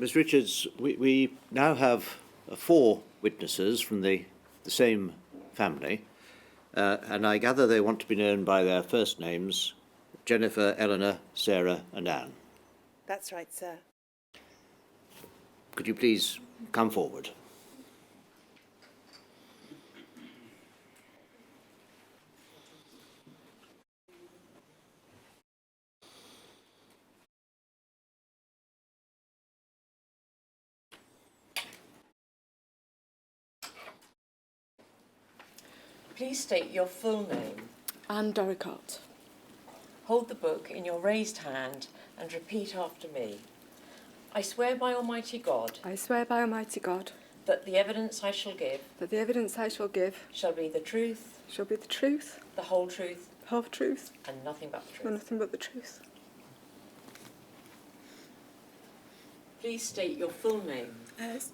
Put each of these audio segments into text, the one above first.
Ms. Richards, we now have 4 witnesses from the same family, and I gather they want to be known by their first names: Jennifer, Eleanor, Sarah, and Anne. That's right, sir. Could you please come forward? Please state your full name. Anne Dorricott. Hold the book in your raised hand and repeat after me. I swear by Almighty God I swear by Almighty God that the evidence I shall give that the evidence I shall give shall be the truth, shall be the truth, the whole truth, the whole truth, and nothing but the and truth. nothing but the truth. Please state your full name.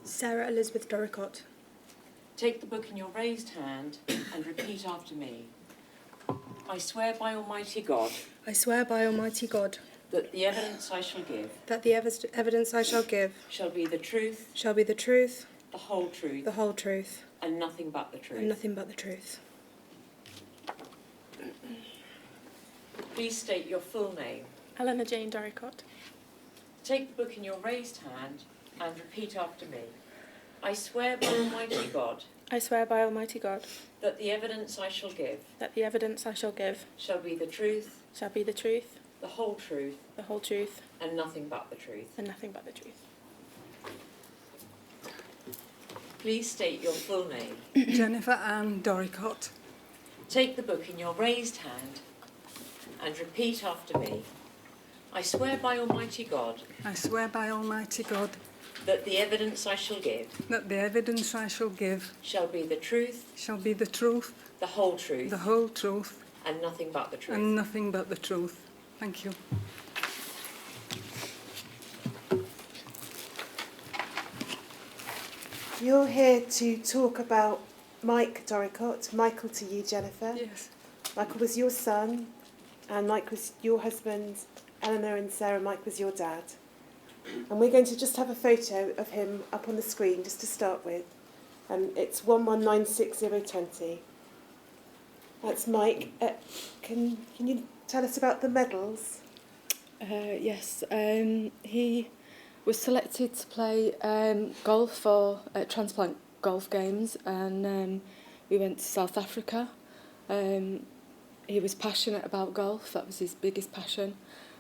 Sarah Elizabeth Dorricott. Take the book in your raised hand and repeat after me. I swear by Almighty God I swear by Almighty God that the evidence I shall give that the evidence I shall give shall be the truth, shall be the truth, the whole truth, the whole truth, and nothing but the truth. and nothing but the truth. Please state your full name. Eleanor Jane Dorricott. Take the book in your raised hand and repeat after me. I swear by Almighty God I swear by Almighty God that the evidence I shall give that the evidence I shall give shall be the truth, shall be the truth, the whole truth, the whole truth, and nothing but the truth. and nothing but the truth. Please state your full name. Jennifer Ann Dorricott. Take the book in your raised hand and repeat after me. I swear by Almighty God I swear by Almighty God that the evidence I shall give that the evidence I shall give shall be the truth, shall be the truth, the whole truth, the whole truth, and nothing but the truth. and nothing but the truth. Thank you. You're here to talk about Mike Dorricott. Michael to you, Jennifer. Yes. Michael was your son, and Mike was your husband. Eleanor and Sarah, Mike was your dad. And we're going to just have a photo of him up on the screen just to start with. It's 1196020. That's Mike. Can you tell us about the medals? Yes, he was selected to play golf for transplant golf games, and we went to South Africa. He was passionate about golf, that was his biggest passion,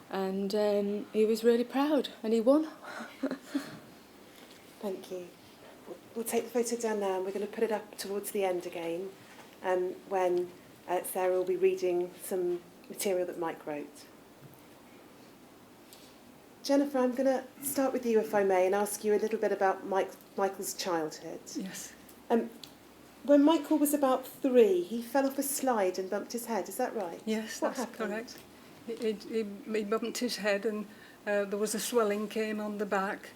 and he was really proud, and he won. Thank you. We'll take the photo down now, and we're going to put it up towards the end again, when Sarah will be reading some material that Mike wrote. Jennifer, I'm going to start with you, if I may, and ask you a little bit about Michael's childhood. Yes. When Michael was about 3, he fell off a slide and bumped his head. Is that right? Yes, What that's happened? correct. He bumped his head, and there was a swelling came on the back,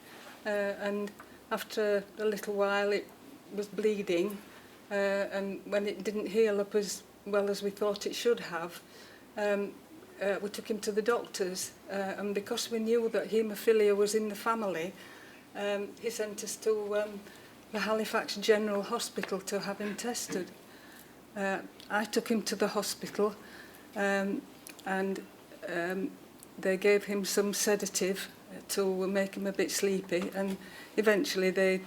and after a little while it was bleeding, and when it didn't heal up as well as we thought it should have, we took him to the doctors, and because we knew that haemophilia was in the family, he sent us to the Halifax General Hospital to have him tested. I took him to the hospital, and they gave him some sedative to make him a bit sleepy, and eventually they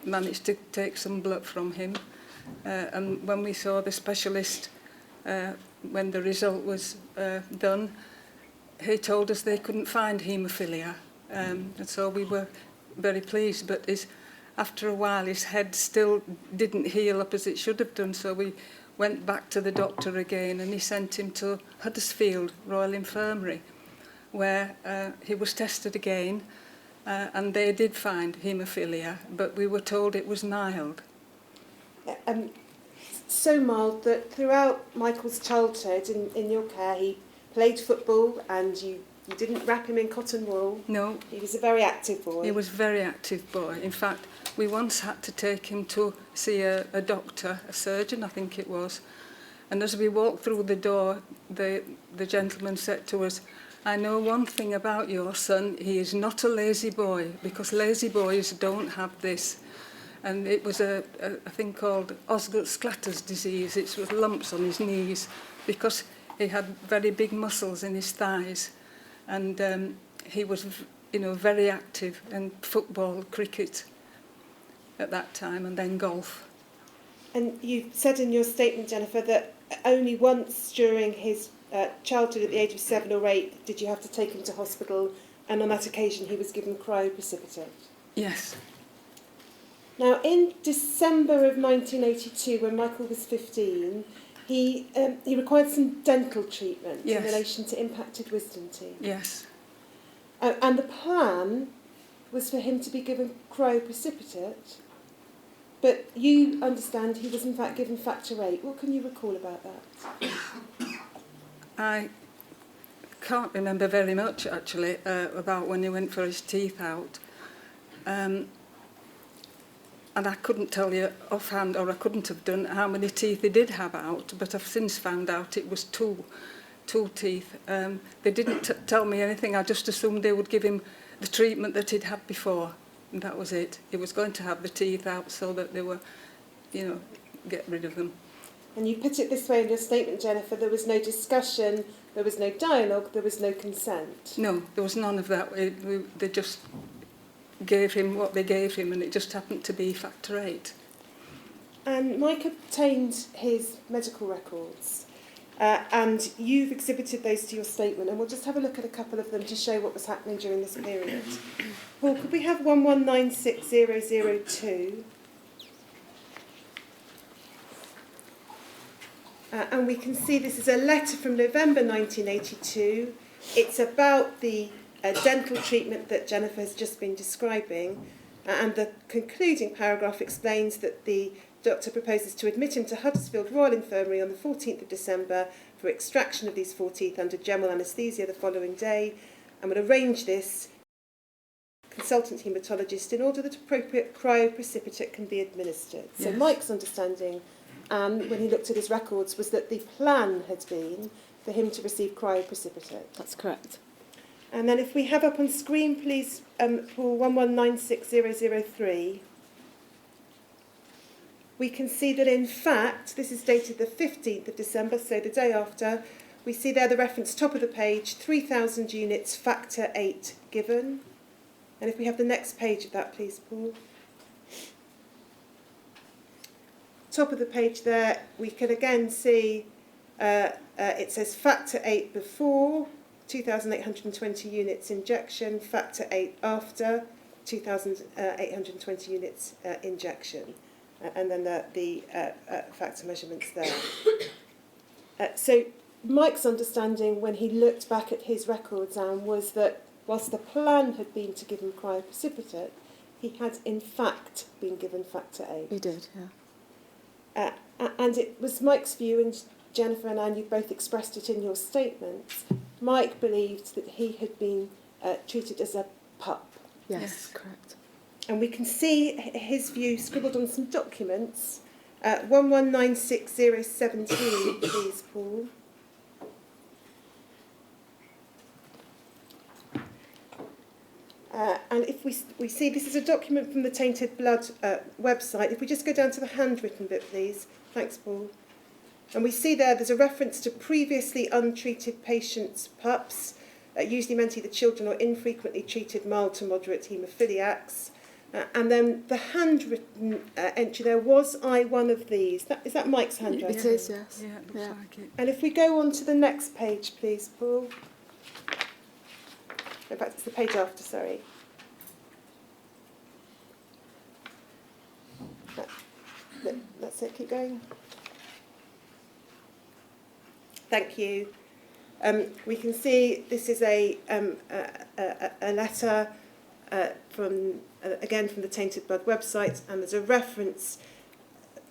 managed to take some blood from him. And when we saw the specialist, when the result was done, he told us they couldn't find haemophilia, and so we were very pleased. But after a while, his head still didn't heal up as it should have done, so we went back to the doctor again, and he sent him to Huddersfield Royal Infirmary, where he was tested again, and they did find haemophilia, but we were told it was mild. So mild that throughout Michael's childhood in your care, he played football, and you didn't wrap him in cotton wool. No. He was a very active boy. He was a very active boy. In fact, we once had to take him to see a doctor, a surgeon, I think it was. And as we walked through the door, the gentleman said to us, I know one thing about your son, he is not a lazy boy, because lazy boys don't have this. And it was a thing called Osgood-Sclatter's disease. It was lumps on his knees, because he had very big muscles in his thighs. And he was, very active in football, cricket at that time, and then golf. And you said in your statement, Jennifer, that only once during his childhood at the age of 7 or 8 did you have to take him to hospital, and on that occasion he was given cryoprecipitate. Yes. Now, in December of 1982, when Michael was 15, he required some dental treatment in relation to impacted wisdom teeth. Yes. And the plan was for him to be given cryoprecipitate, but you understand he was in fact given factor 8. What can you recall about that? I can't remember very much, actually, about when he went for his teeth out. And I couldn't tell you offhand, or I couldn't have done, how many teeth he did have out, but I've since found out it was two teeth. They didn't tell me anything. I just assumed they would give him the treatment that he'd had before, and that was it. He was going to have the teeth out so that they were, get rid of them. And you put it this way in your statement, Jennifer, there was no discussion, there was no dialogue, there was no consent. No, there was none of that. They just gave him what they gave him, and it just happened to be factor 8. And Mike obtained his medical records, and you've exhibited those to your statement, and we'll just have a look at a couple of them to show what was happening during this period. Paul, could we have 1196002? And we can see this is a letter from November 1982. It's about the dental treatment that Jennifer has just been describing, and the concluding paragraph explains that the doctor proposes to admit him to Huddersfield Royal Infirmary on the 14th of December for extraction of these 4 teeth under general anaesthesia the following day, and will arrange this consultant haematologist in order that appropriate cryoprecipitate can be administered. So Mike's understanding, when he looked at his records, was that the plan had been for him to receive cryoprecipitate. That's correct. And then if we have up on screen, please, Paul, 1196003, we can see that, in fact, this is dated the 15th of December, so the day after, we see there the reference top of the page, 3,000 units, factor 8 given. And if we have the next page of that, please, Paul. Top of the page there, we can again see it says factor 8 before, 2,820 units injection, factor 8 after, 2,820 units injection, and then the factor measurements there. So Mike's understanding when he looked back at his records, Anne, was that whilst the plan had been to give him cryoprecipitate, he had in fact been given factor 8. He did, yeah. And it was Mike's view, and Jennifer and Anne, you both expressed it in your statements, Mike believed that he had been treated as a pup. Yes, correct. And we can see his view scribbled on some documents. 1196017, please, Paul. And if we see, this is a document from the Tainted Blood website. If we just go down to the handwritten bit, please. Thanks, Paul. And we see there's a reference to previously untreated patients' pups, usually meant either children or infrequently treated mild to moderate haemophiliacs. And then the handwritten entry there, was I one of these? Is that Mike's handwriting? It is, yes. Yeah, it looks like it. And if we go on to the next page, please, Paul. In fact, it's the page after, sorry. That's it, keep going. Thank you. We can see this is a letter from the Tainted Blood website, and there's a reference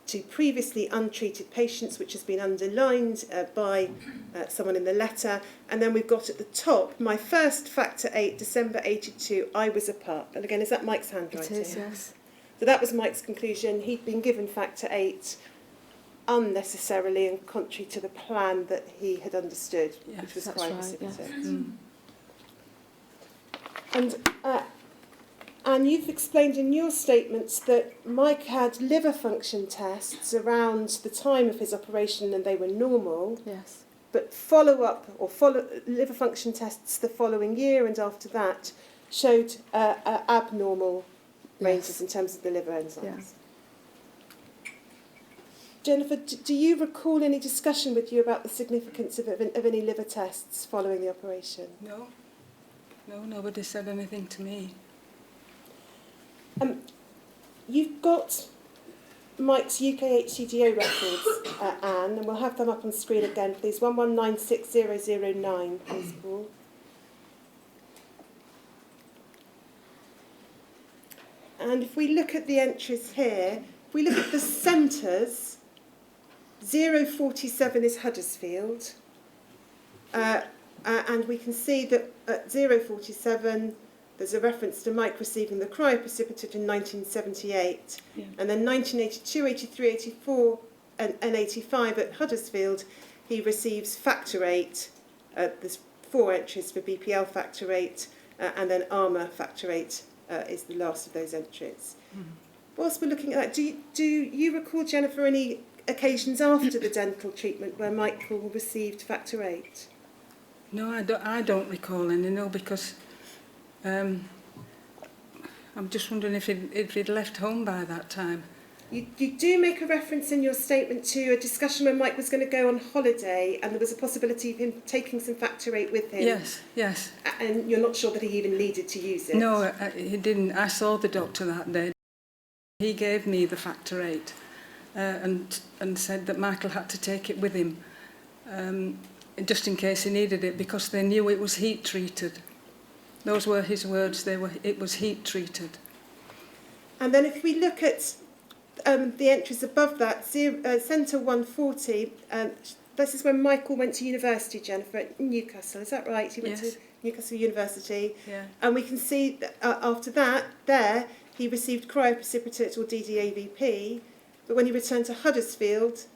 to previously untreated patients, which has been underlined by someone in the letter. And then we've got at the top, my first factor 8, December 82, I was a pup. And again, is that Mike's handwriting? It is, yes. So that was Mike's conclusion. He'd been given factor 8 unnecessarily and contrary to the plan that he had understood, Yes, which was that's right, cryoprecipitate. yes. And you've explained in your statements that Mike had liver function tests around the time of his operation and they were normal, Yes. but liver function tests the following year and after that showed abnormal ranges Yes. in terms of the liver enzymes. Yeah. Jennifer, do you recall any discussion with you about the significance of any liver tests following the operation? No, nobody said anything to me. You've got Mike's UK HCGO records, Anne, and we'll have them up on screen again, please. 1196009, please, Paul. And if we look at the entries here, if we look at the centres, 047 is Huddersfield, and we can see that at 047 there's a reference to Mike receiving the cryoprecipitate in 1978, Yeah. and then 1982, 83, 84 and 85 at Huddersfield he receives factor 8. There's 4 entries for BPL factor 8, and then ARMA factor 8 is the last of those entries. Whilst we're looking at that, do you recall, Jennifer, any occasions after the dental treatment where Michael received factor 8? No, I don't recall any, no, because I'm just wondering if he'd left home by that time. You do make a reference in your statement to a discussion when Mike was going to go on holiday and there was a possibility of him taking some factor 8 with him. Yes. And you're not sure that he even needed to use it? No, he didn't. I saw the doctor that day. He gave me the factor 8 and said that Michael had to take it with him just in case he needed it, because they knew it was heat treated. Those were his words. It was heat treated. And then if we look at the entries above that, Centre 140, this is when Michael went to university, Jennifer, at Newcastle. Is that right? He went Yes. to Newcastle University. Yeah. And we can see that after that, there, he received cryoprecipitate or DDAVP. But when he returned to Huddersfield,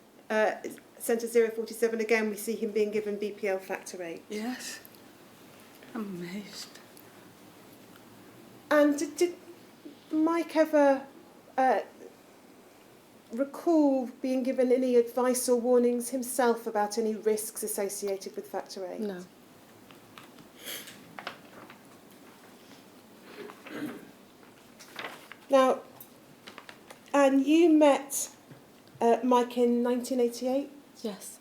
Centre 047, again, we see him being given BPL factor 8. Yes. I'm amazed. And did Mike ever recall being given any advice or warnings himself about any risks associated with factor 8? No. Now, and you met Mike in 1988, Yes.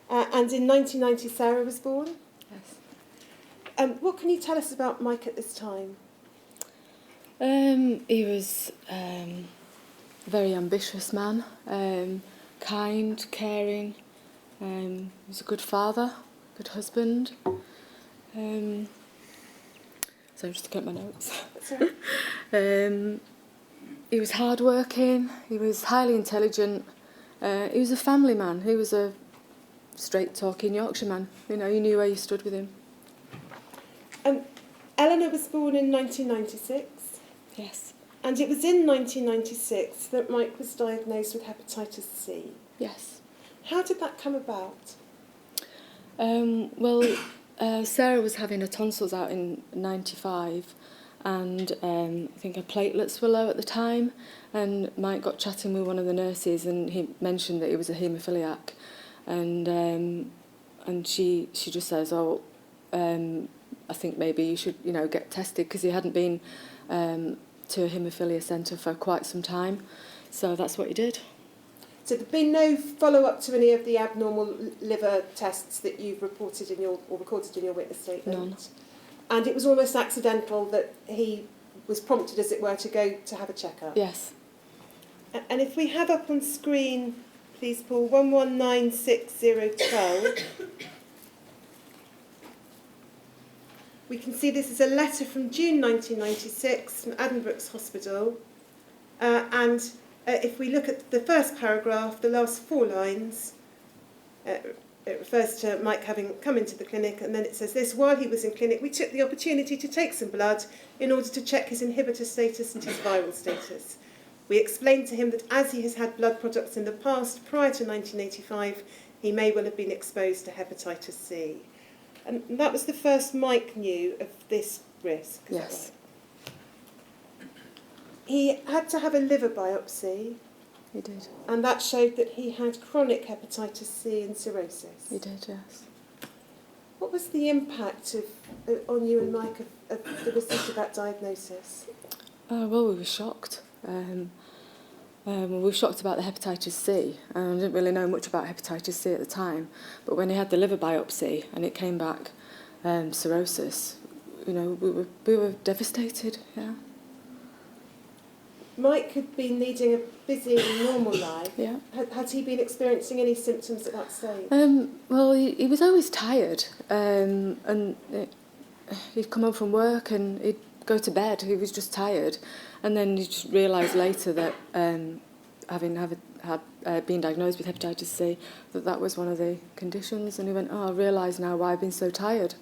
and in 1990 Sarah was born. Yes. What can you tell us about Mike at this time? He was a very ambitious man, kind, caring. He was a good father, good husband. So just to get my notes. Sorry. He was hardworking. He was highly intelligent. He was a family man. He was a straight-talking Yorkshireman. You know, you knew where you stood with him. Eleanor was born in 1996. Yes. And it was in 1996 that Mike was diagnosed with hepatitis C. Yes. How did that come about? Sarah was having her tonsils out in 95, and I think her platelets were low at the time, and Mike got chatting with one of the nurses and he mentioned that he was a haemophiliac, and she just says, I think maybe you should, get tested, because he hadn't been to a haemophilia centre for quite some time. So that's what he did. So there'd been no follow-up to any of the abnormal liver tests that you've reported or recorded in your witness statement? None. And it was almost accidental that he was prompted, as it were, to go to have a checkup? Yes. And if we have up on screen, please, Paul, 1196012. We can see this is a letter from June 1996 from Addenbrooke's Hospital. If we look at the first paragraph, the last 4 lines, it refers to Mike having come into the clinic, and then it says this: while he was in clinic, we took the opportunity to take some blood in order to check his inhibitor status and his viral status. We explained to him that as he has had blood products in the past, prior to 1985, he may well have been exposed to hepatitis C. And that was the first Mike knew of this risk. Is that Yes. right? He had to have a liver biopsy, He did. and that showed that he had chronic hepatitis C and cirrhosis. He did, yes. What was the impact on you and Mike of the receipt of that diagnosis? Well, we were shocked. We were shocked about the hepatitis C. I didn't really know much about hepatitis C at the time, but when he had the liver biopsy and it came back cirrhosis, you know, we were devastated. Yeah. Mike had been leading a busy, normal life. Yeah. Had he been experiencing any symptoms at that stage? Well, he was always tired, and he'd come home from work and he'd go to bed. He was just tired, and then he just realised later that having been diagnosed with hepatitis C, that was one of the conditions, and he went, "Oh, I realise now why I've been so tired."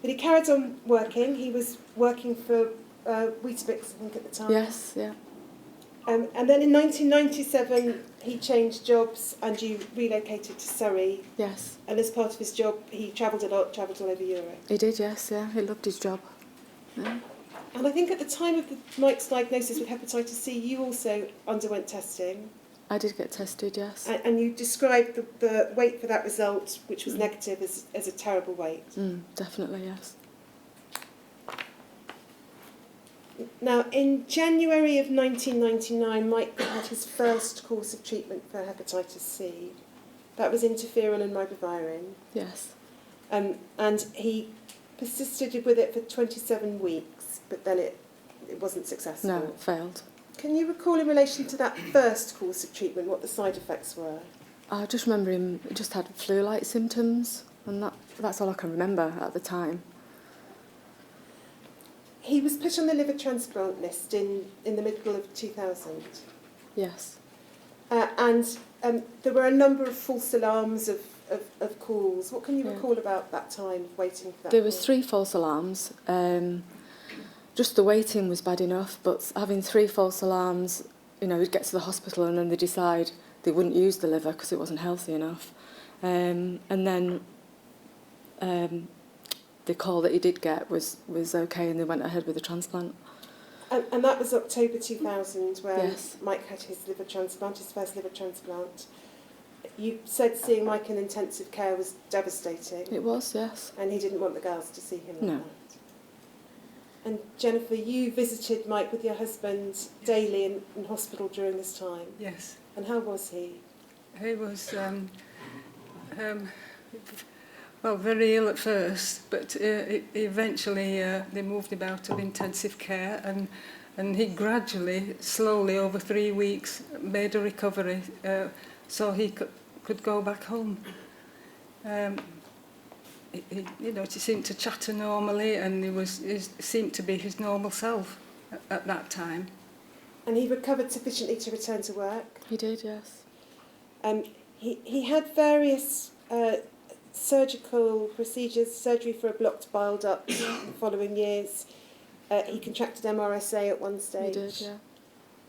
But he carried on working. He was working for Weetabix, I think, at the time. Yes, yeah. And then in 1997, he changed jobs and you relocated to Surrey. Yes. And as part of his job, he travelled a lot, travelled all over Europe. He did, yes, yeah. He loved his job. Yeah. And I think at the time of Mike's diagnosis with hepatitis C, you also underwent testing. I did get tested, yes. And you described the weight for that result, which was negative, as a terrible weight. Definitely, yes. Now, in January of 1999, Mike had his first course of treatment for hepatitis C. That was interferon and ribavirin. Yes. And he persisted with it for 27 weeks, but then it wasn't successful. No, it failed. Can you recall in relation to that first course of treatment what the side effects were? I just remember him just had flu-like symptoms, and that's all I can remember at the time. He was put on the liver transplant list in the middle of 2000. Yes. And there were a number of false alarms of calls. What can you Yeah. recall about that time of waiting for that There was call? 3 false alarms. Just the waiting was bad enough, but having 3 false alarms, you know, we'd get to the hospital and then they decide they wouldn't use the liver because it wasn't healthy enough. And then the call that he did get was okay, and they went ahead with the transplant. And that was October 2000 when Yes. Mike had his liver transplant, his first liver transplant. You said seeing Mike in intensive care was devastating. It was, yes. And he didn't want the girls to see him like No. that. And Jennifer, you visited Mike with your husband daily in hospital during this time. Yes. And how was he? He was, well, very ill at first, but eventually they moved him out of intensive care, and he gradually, slowly, over 3 weeks, made a recovery, so he could go back home. He seemed to chatter normally, and he seemed to be his normal self at that time. And he recovered sufficiently to return to work. He did, yes. He had various surgical procedures, surgery for a blocked bile duct in the following years. He contracted MRSA at one He stage. did,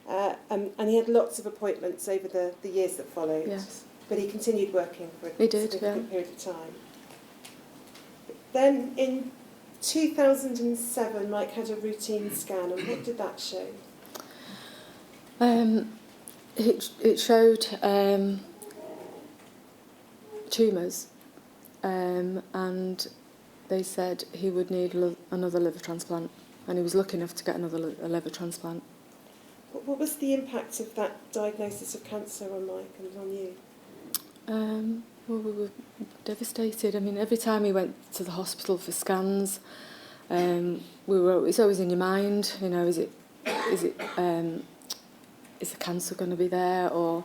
yeah. And he had lots of appointments over the years that followed. Yes. But he continued working for a He did, significant period of time. Then in 2007, Mike had a routine scan, and what did that show? It showed tumours, and they said he would need another liver transplant, and he was lucky enough to get another liver transplant. What was the impact of that diagnosis of cancer on Mike and on you? Well, we were devastated. I mean, every time he went to the hospital for scans, it's always in your mind. You know, is the cancer going to be there? Or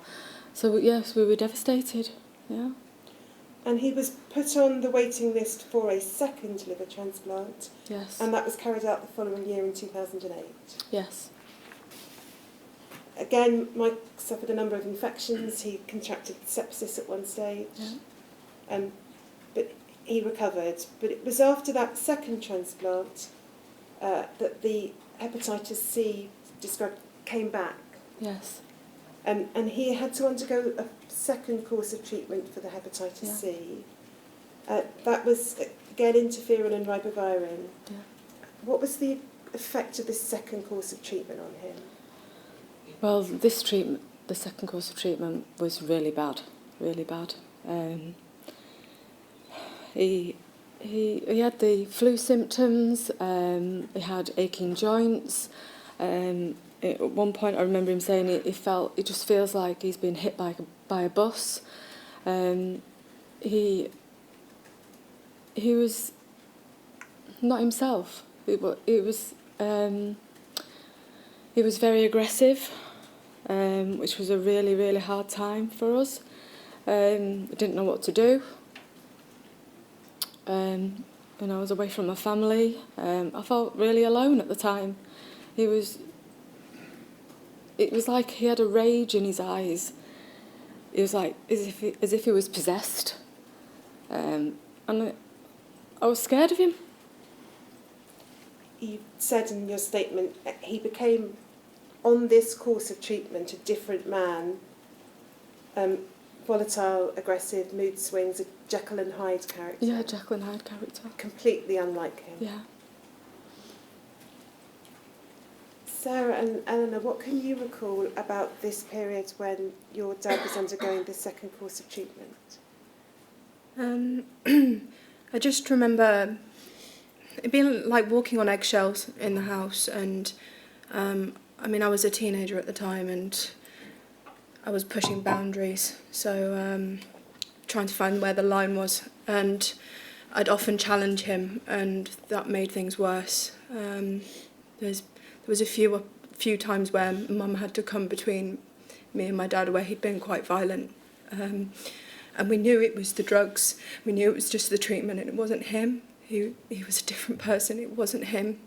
so yes, we were devastated. Yeah. And he was put on the waiting list for a second liver transplant, Yes. and that was carried out the following year in 2008. Yes. Again, Mike suffered a number of infections. He contracted sepsis at one stage, Yeah. but he recovered. But it was after that second transplant that the hepatitis C described came back. Yes. And he had to undergo a second course of treatment for the hepatitis Yeah. C. That was, again, interferon and ribavirin. Yeah. What was the effect of this second course of treatment on him? Well, this treatment, the second course of treatment, was really bad, really bad. He had the flu symptoms. He had aching joints. At one point, I remember him saying it just feels like he's been hit by a bus. He was not himself. He was very aggressive, which was a really, really hard time for us. I didn't know what to do. And I was away from my family. I felt really alone at the time. It was like he had a rage in his eyes. It was like as if he was possessed. And I was scared of him. You said in your statement he became, on this course of treatment, a different man. Volatile, aggressive, mood swings, a Jekyll and Hyde character. Yeah, Jekyll and Hyde character. Completely unlike him. Yeah. Sarah and Eleanor, what can you recall about this period when your dad was undergoing the second course of treatment? I just remember it being like walking on eggshells in the house, and I was a teenager at the time, and I was pushing boundaries, so trying to find where the line was, and I'd often challenge him, and that made things worse. There was a few times where Mum had to come between me and my dad, where he'd been quite violent, and we knew it was the drugs. We knew it was just the treatment, and it wasn't him. He was a different person. It wasn't him.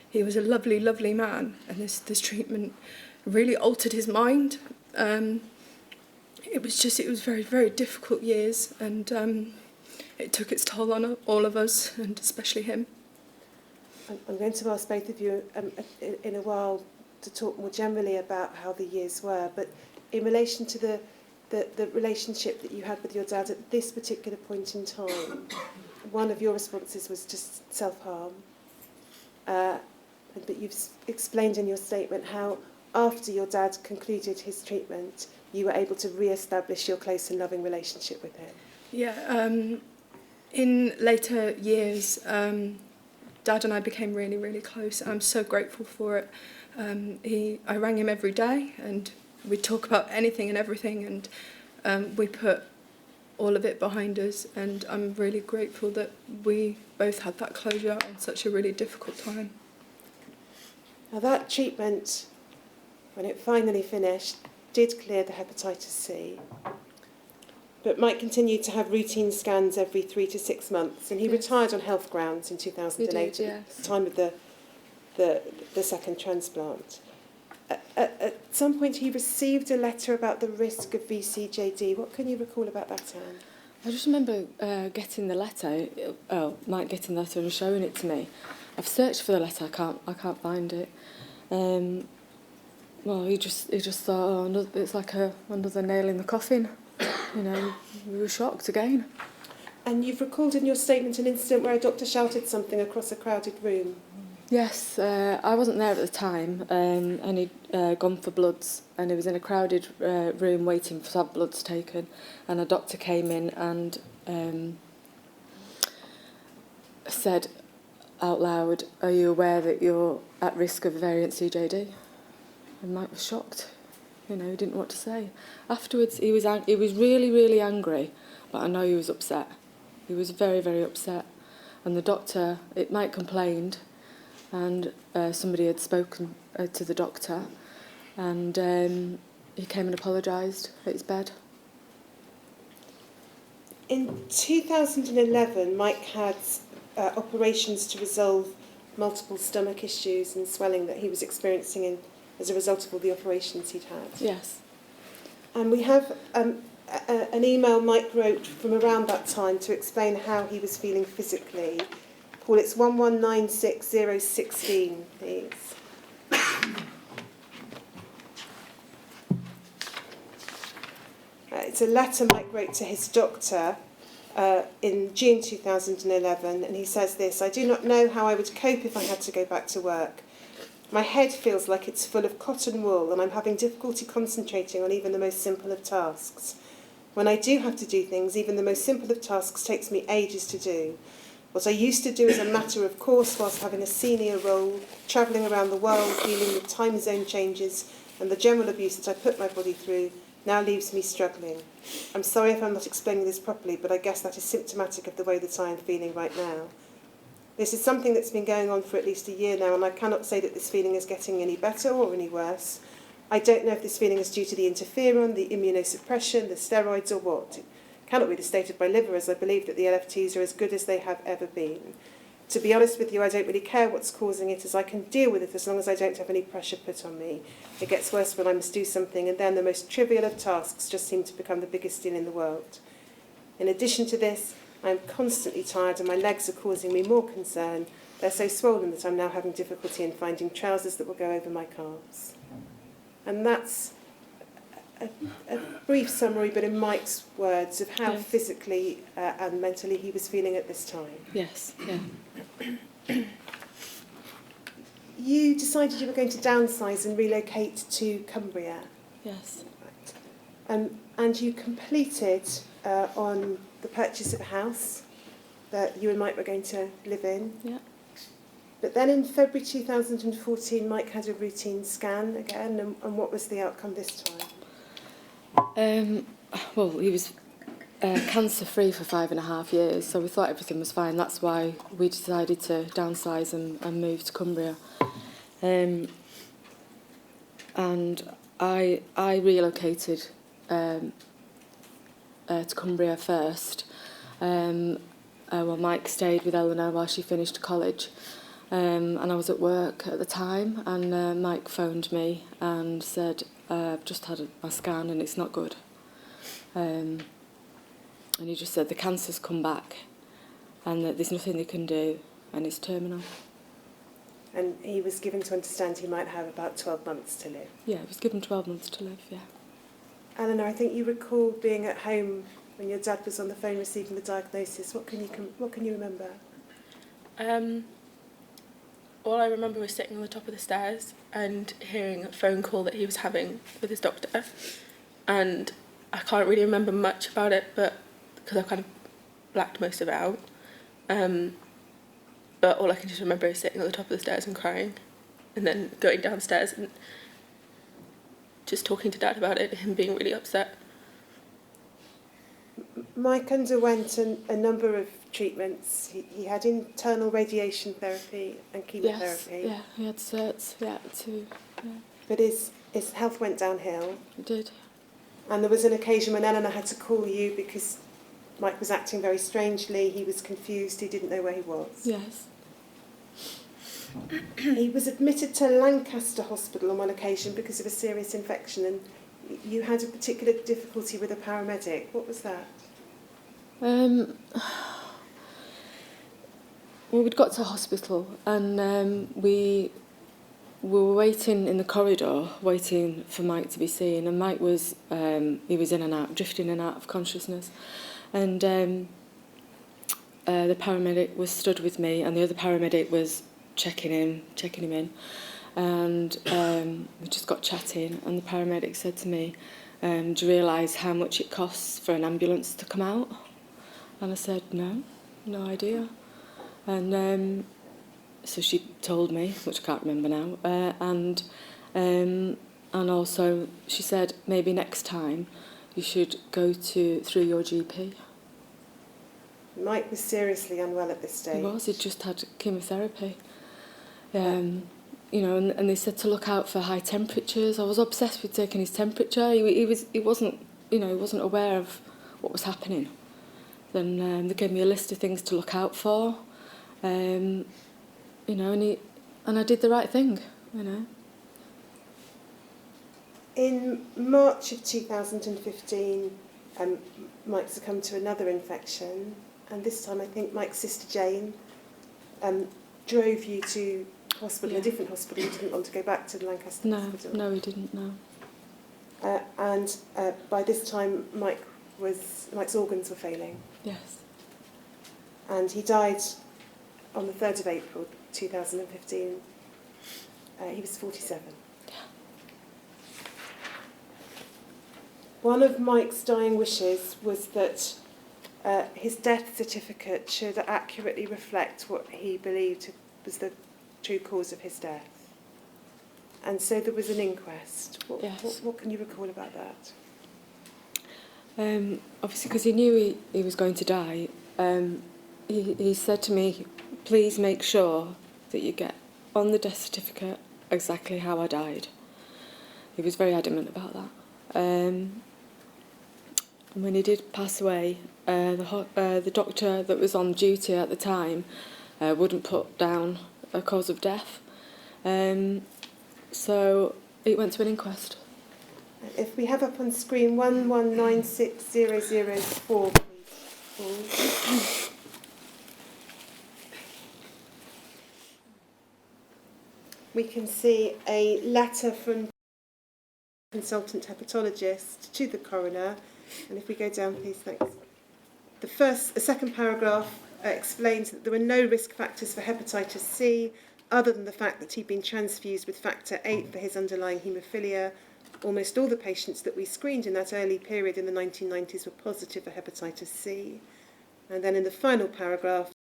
He was a lovely, lovely man, and this treatment really altered his mind. It was very, very difficult years, and it took its toll on all of us, and especially him. I'm going to ask both of you in a while to talk more generally about how the years were, but in relation to the relationship that you had with your dad at this particular point in time, one of your responses was just self-harm, but you've explained in your statement how after your dad concluded his treatment, you were able to re-establish your close and loving relationship with him. Yeah, in later years, Dad and I became really, really close. I'm so grateful for it. I rang him every day, and we'd talk about anything and everything, and we put all of it behind us, and I'm really grateful that we both had that closure on such a really difficult time. Now that treatment, when it finally finished, did clear the hepatitis C, but Mike continued to have routine scans every 3 to 6 months, and he retired on health grounds in 2008 at the time of the second transplant. At some point he received a letter about the risk of VCJD. What can you recall about that, Anne? I just remember getting the letter, Mike getting the letter and showing it to me. I've searched for the letter, I can't find it. Well, he just thought, oh, it's like another nail in the coffin. We were shocked again. And you've recalled in your statement an incident where a doctor shouted something across a crowded room. Yes, I wasn't there at the time, and he'd gone for bloods, and he was in a crowded room waiting to have bloods taken, and a doctor came in and said out loud, "Are you aware that you're at risk of variant CJD?" And Mike was shocked. He didn't know what to say. Afterwards, he was really, really angry, but I know he was upset. He was very, very upset. And the doctor, Mike complained, and somebody had spoken to the doctor, and he came and apologised at his bed. In 2011, Mike had operations to resolve multiple stomach issues and swelling that he was experiencing as a result of all the operations he'd had. Yes. And we have an email Mike wrote from around that time to explain how he was feeling physically. Paul, it's 1196016, please. It's a letter Mike wrote to his doctor in June 2011, and he says this: "I do not know how I would cope if I had to go back to work. My head feels like it's full of cotton wool, and I'm having difficulty concentrating on even the most simple of tasks. When I do have to do things, even the most simple of tasks takes me ages to do. What I used to do as a matter of course whilst having a senior role, travelling around the world, dealing with time zone changes and the general abuse that I put my body through, now leaves me struggling. I'm sorry if I'm not explaining this properly, but I guess that is symptomatic of the way that I am feeling right now. This is something that's been going on for at least a year now, and I cannot say that this feeling is getting any better or any worse. I don't know if this feeling is due to the interferon, the immunosuppression, the steroids, or what. It cannot be the state of my liver, as I believe that the LFTs are as good as they have ever been. To be honest with you, I don't really care what's causing it, as I can deal with it as long as I don't have any pressure put on me. It gets worse when I must do something, and then the most trivial of tasks just seem to become the biggest deal in the world. In addition to this, I am constantly tired and my legs are causing me more concern. They're so swollen that I'm now having difficulty in finding trousers that will go over my calves." And that's a brief summary, but in Mike's words, of how Yes. physically and mentally he was feeling at this time. Yes, yeah. You decided you were going to downsize and relocate to Cumbria. Yes. Right. And you completed on the purchase of a house that you and Mike were going to live in. Yeah. But then in February 2014, Mike had a routine scan again, and what was the outcome this time? Well, he was cancer-free for 5.5 years, so we thought everything was fine. That's why we decided to downsize and move to Cumbria. And I relocated to Cumbria first. Well, Mike stayed with Eleanor while she finished college. And I was at work at the time, and Mike phoned me and said, "I've just had my scan and it's not good." And he just said the cancer's come back and that there's nothing they can do and it's terminal. And he was given to understand he might have about 12 months to live. Yeah, he was given 12 months to live, yeah. Eleanor, I think you recall being at home when your dad was on the phone receiving the diagnosis. What can you remember? All I remember was sitting on the top of the stairs and hearing a phone call that he was having with his doctor. And I can't really remember much about it, but because I kind of blacked most of it out. But all I can just remember is sitting on the top of the stairs and crying, and then going downstairs and just talking to Dad about it, and him being really upset. Mike underwent a number of treatments. He had internal radiation therapy and chemotherapy. Yes, yeah, he had certs, yeah, too. Yeah. But his health went downhill. It did. And there was an occasion when Eleanor had to call you because Mike was acting very strangely. He was confused. He didn't know where he was. Yes. He was admitted to Lancaster Hospital on one occasion because of a serious infection, and you had a particular difficulty with a paramedic. What was that? Well, we'd got to hospital and we were waiting in the corridor, waiting for Mike to be seen. And Mike was, he was in and out, drifting in and out of consciousness. And the paramedic was stood with me, and the other paramedic was checking him in. And we just got chatting, and the paramedic said to me, "Do you realise how much it costs for an ambulance to come out?" And I said, no idea. And so she told me, which I can't remember now, and also she said, maybe next time you should go through your GP. Mike was seriously unwell at this stage. He was, he'd just had chemotherapy. You know, and they said to look out for high temperatures. I was obsessed with taking his temperature. He wasn't aware of what was happening. Then they gave me a list of things to look out for. You know, and I did the right thing, you know. In March of 2015, Mike succumbed to another infection, and this time I think Mike's sister Jane drove you to hospital, a different hospital. You didn't want to go back to the Lancaster Hospital. No, he didn't, no. And by this time, Mike's organs were failing. Yes. And he died on the 3rd of April 2015. He was 47. One of Mike's dying wishes was that his death certificate should accurately reflect what he believed was the true cause of his death. And so there was an inquest. What can you recall about that? Obviously, because he knew he was going to die, he said to me, please make sure that you get on the death certificate exactly how I died. He was very adamant about that. And when he did pass away, the doctor that was on duty at the time wouldn't put down a cause of death. So it went to an inquest. If we have up on screen 1196004, please. We can see a letter from consultant hepatologist to the coroner. And if we go down, please, thanks. The second paragraph explains that there were no risk factors for hepatitis C, other than the fact that he'd been transfused with factor VIII for his underlying haemophilia. Almost all the patients that we screened in that early period in the 1990s were positive for hepatitis C. And then in the final paragraph, it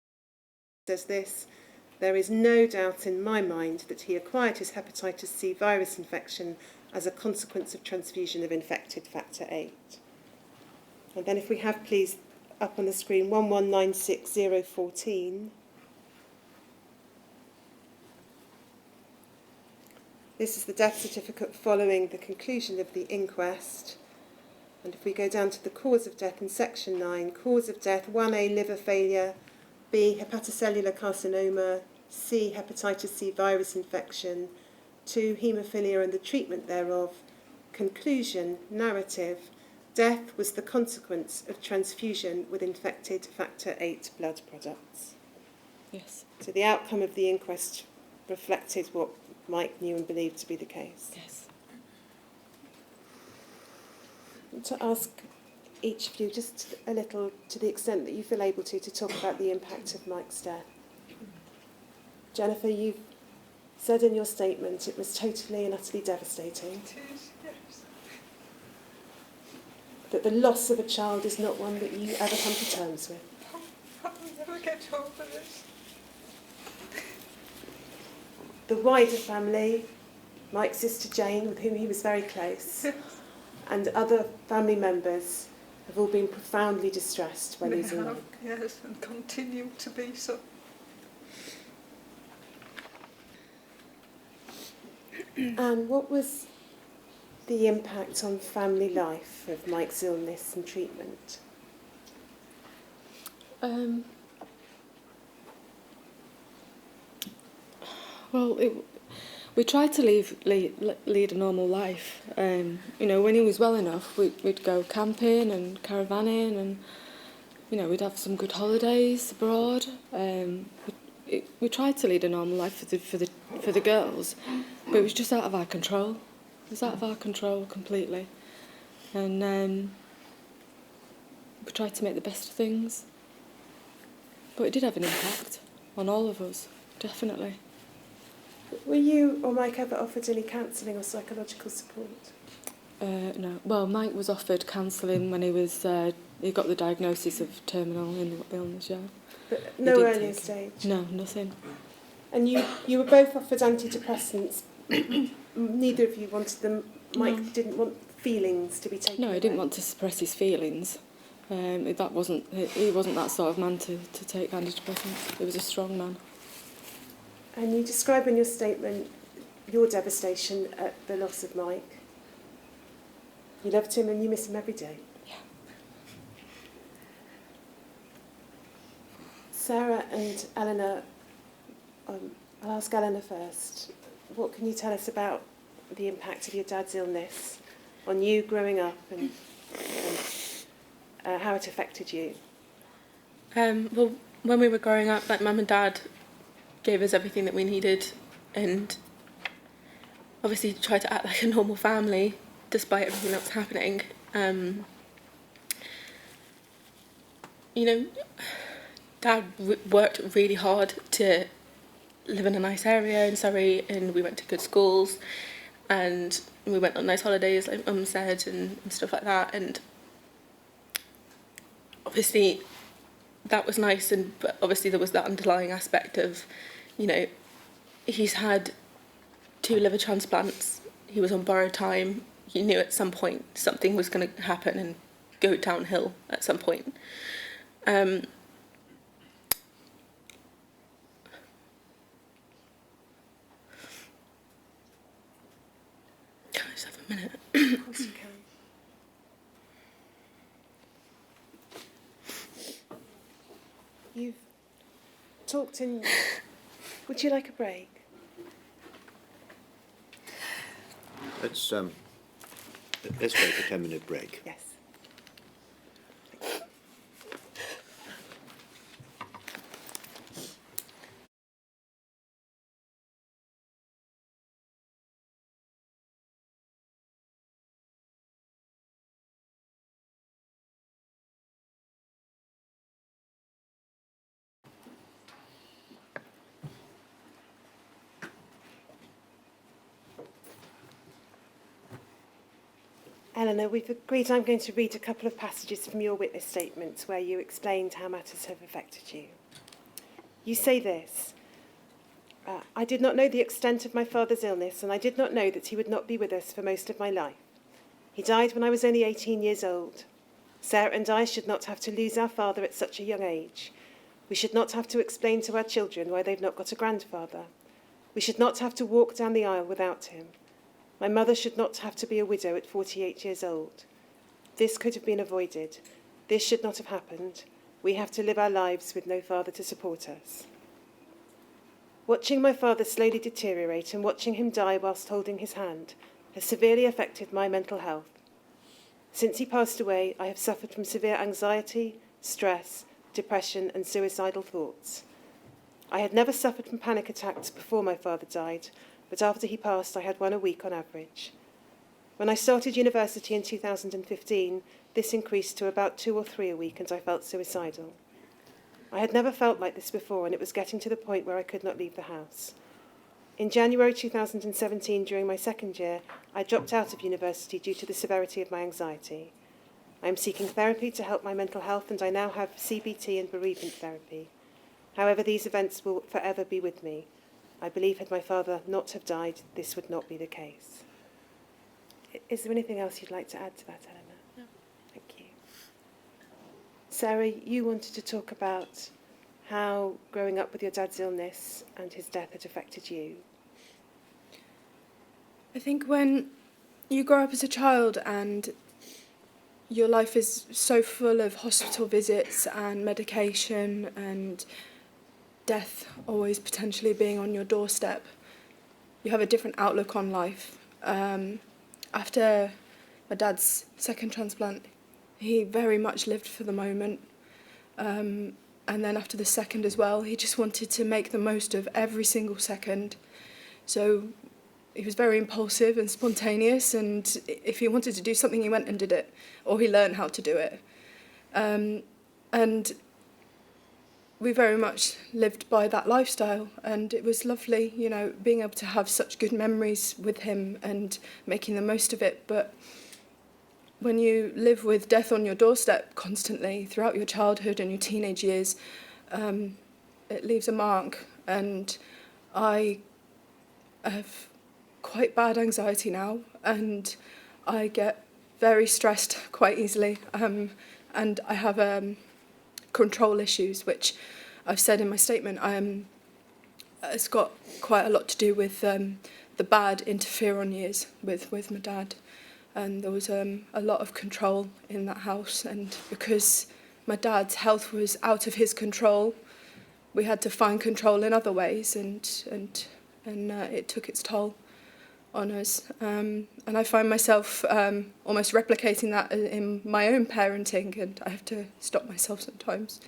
says this: there is no doubt in my mind that he acquired his hepatitis C virus infection as a consequence of transfusion of infected factor VIII. And then if we have, please, up on the screen 1196014. This is the death certificate following the conclusion of the inquest. And if we go down to the cause of death in section 9, cause of death 1A, liver failure, B, hepatocellular carcinoma, C, hepatitis C virus infection, 2, haemophilia and the treatment thereof, conclusion, narrative, death was the consequence of transfusion with infected factor VIII blood products. Yes. So the outcome of the inquest reflected what Mike knew and believed to be the case. Yes. To ask each of you just a little, to the extent that you feel able to talk about the impact of Mike's death. Jennifer, you said in your statement it was totally and utterly devastating. It is, yes. That the loss of a child is not one that you ever come to terms with. I'll never get over this. The wider family, Mike's sister Jane, with whom he was very close, and other family members have all been profoundly distressed by losing Mike. Yes, and continue to be so. And what was the impact on family life of Mike's illness and treatment? Well, we tried to lead a normal life. You know, when he was well enough, we'd go camping and caravanning, and you know, we'd have some good holidays abroad. We tried to lead a normal life for the girls, but it was just out of our control. It was out of our control completely, and we tried to make the best of things. But it did have an impact on all of us, definitely. Were you or Mike ever offered any counselling or psychological support? No. Well, Mike was offered counselling when he got the diagnosis of terminal illness, yeah. But no earlier stage? No, nothing. And you were both offered antidepressants. Neither of you wanted them. Mike didn't want feelings to be taken away. No, he didn't want to suppress his feelings. He wasn't that sort of man to take antidepressants. He was a strong man. And you describe in your statement your devastation at the loss of Mike. You loved him and you miss him every day. Yeah. Sarah and Eleanor, I'll ask Eleanor first. What can you tell us about the impact of your dad's illness on you growing up and how it affected you? Well, when we were growing up, like Mum and Dad gave us everything that we needed, and obviously tried to act like a normal family despite everything that was happening. you know, Dad worked really hard to live in a nice area in Surrey, and we went to good schools, and we went on nice holidays, like Mum said, and stuff like that. And obviously, that was nice, but obviously there was that underlying aspect of, you know, he's had 2 liver transplants. He was on borrowed time. He knew at some point something was going to happen and go downhill at some point. Can I just have a minute? Of course you can. You've talked in... Would you like a break? Let's take a 10-minute break. Yes. Eleanor, we've agreed I'm going to read a couple of passages from your witness statements where you explained how matters have affected you. You say this: I did not know the extent of my father's illness, and I did not know that he would not be with us for most of my life. He died when I was only 18 years old. Sarah and I should not have to lose our father at such a young age. We should not have to explain to our children why they've not got a grandfather. We should not have to walk down the aisle without him. My mother should not have to be a widow at 48 years old. This could have been avoided. This should not have happened. We have to live our lives with no father to support us. Watching my father slowly deteriorate and watching him die whilst holding his hand has severely affected my mental health. Since he passed away, I have suffered from severe anxiety, stress, depression, and suicidal thoughts. I had never suffered from panic attacks before my father died, but after he passed, I had one a week on average. When I started university in 2015, this increased to about 2 or 3 a week, and I felt suicidal. I had never felt like this before, and it was getting to the point where I could not leave the house. In January 2017, during my second year, I dropped out of university due to the severity of my anxiety. I am seeking therapy to help my mental health, and I now have CBT and bereavement therapy. However, these events will forever be with me. I believe had my father not have died, this would not be the case. Is there anything else you'd like to add to that, Eleanor? No. Thank you. Sarah, you wanted to talk about how growing up with your dad's illness and his death had affected you. I think when you grow up as a child and your life is so full of hospital visits and medication and death always potentially being on your doorstep, you have a different outlook on life. After my dad's second transplant, he very much lived for the moment. And then after the second as well, he just wanted to make the most of every single second. So he was very impulsive and spontaneous, and if he wanted to do something, he went and did it, or he learned how to do it. And we very much lived by that lifestyle, and it was lovely, you know, being able to have such good memories with him and making the most of it. But when you live with death on your doorstep constantly throughout your childhood and your teenage years, it leaves a mark. And I have quite bad anxiety now, and I get very stressed quite easily, and I have control issues, which I've said in my statement. It's got quite a lot to do with the bad interferon years with my dad, and there was a lot of control in that house, and because my dad's health was out of his control, we had to find control in other ways, and it took its toll on us. And I find myself almost replicating that in my own parenting, and I have to stop myself sometimes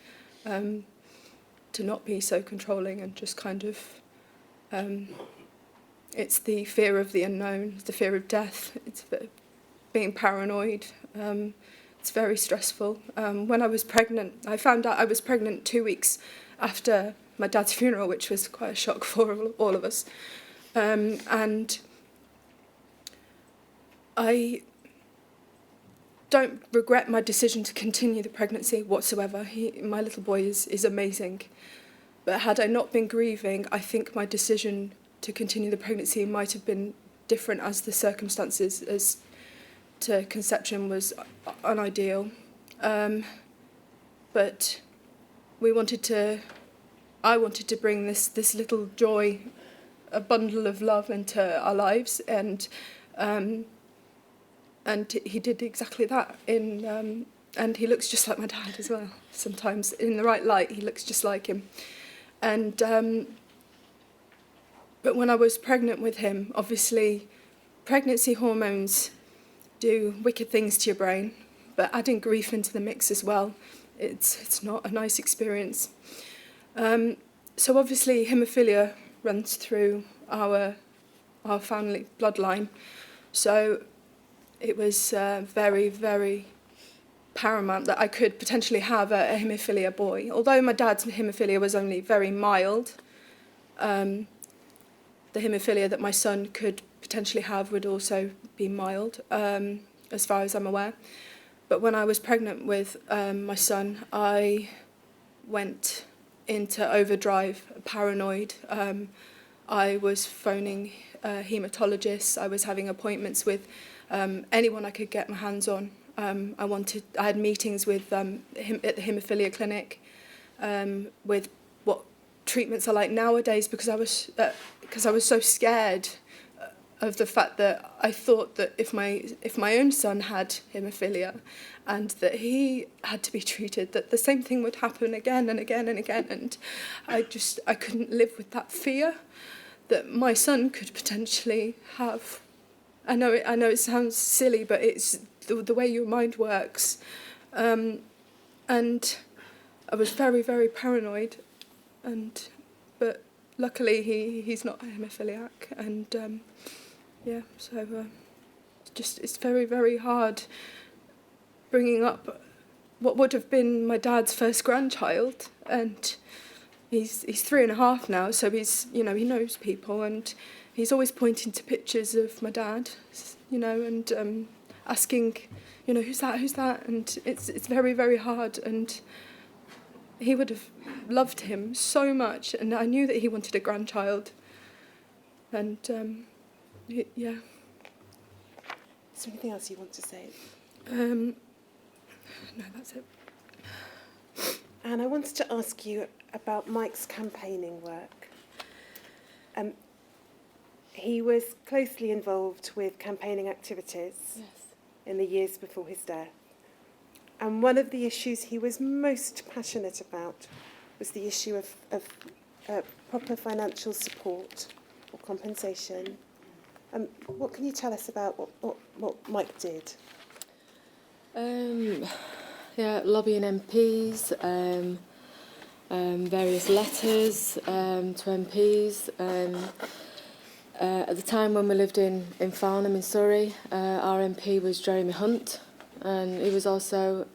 to not be so controlling and just kind of... it's the fear of the unknown, it's the fear of death, it's being paranoid, It's very stressful. When I was pregnant, I found out I was pregnant 2 weeks after my dad's funeral, which was quite a shock for all of us. And I don't regret my decision to continue the pregnancy whatsoever. My little boy is amazing. But had I not been grieving, I think my decision to continue the pregnancy might have been different, as the circumstances as to conception was unideal. But I wanted to bring this little joy, a bundle of love into our lives, and he did exactly that. And he looks just like my dad as well. Sometimes in the right light, he looks just like him. And but when I was pregnant with him, obviously, pregnancy hormones do wicked things to your brain, but adding grief into the mix as well, it's not a nice experience. So obviously, haemophilia runs through our family bloodline. So it was very, very paramount that I could potentially have a haemophilia boy. Although my dad's haemophilia was only very mild, the haemophilia that my son could potentially have would also be mild, as far as I'm aware. But when I was pregnant with my son, I went into overdrive, paranoid. I was phoning haematologists. I was having appointments with anyone I could get my hands on. I had meetings with at the haemophilia clinic with what treatments are like nowadays, because I was so scared of the fact that I thought that if my own son had haemophilia and that he had to be treated, that the same thing would happen again and again and again, and I couldn't live with that fear that my son could potentially have. I know it sounds silly, but it's the way your mind works, and I was very, very paranoid, but luckily he's not a haemophiliac, and so it's very, very hard bringing up what would have been my dad's first grandchild, and he's 3.5 now, so he knows people, and he's always pointing to pictures of my dad, and asking, who's that, and it's very, very hard, and he would have loved him so much, and I knew that he wanted a grandchild, and yeah. Is there anything else you want to say? No, that's it. And I wanted to ask you about Mike's campaigning work. He was closely involved with campaigning activities in the years before his death. And one of the issues he was most passionate about was the issue of proper financial support or compensation. What can you tell us about what Mike did? Lobbying MPs, various letters to MPs. At the time when we lived in Farnham in Surrey, our MP was Jeremy Hunt, and he was also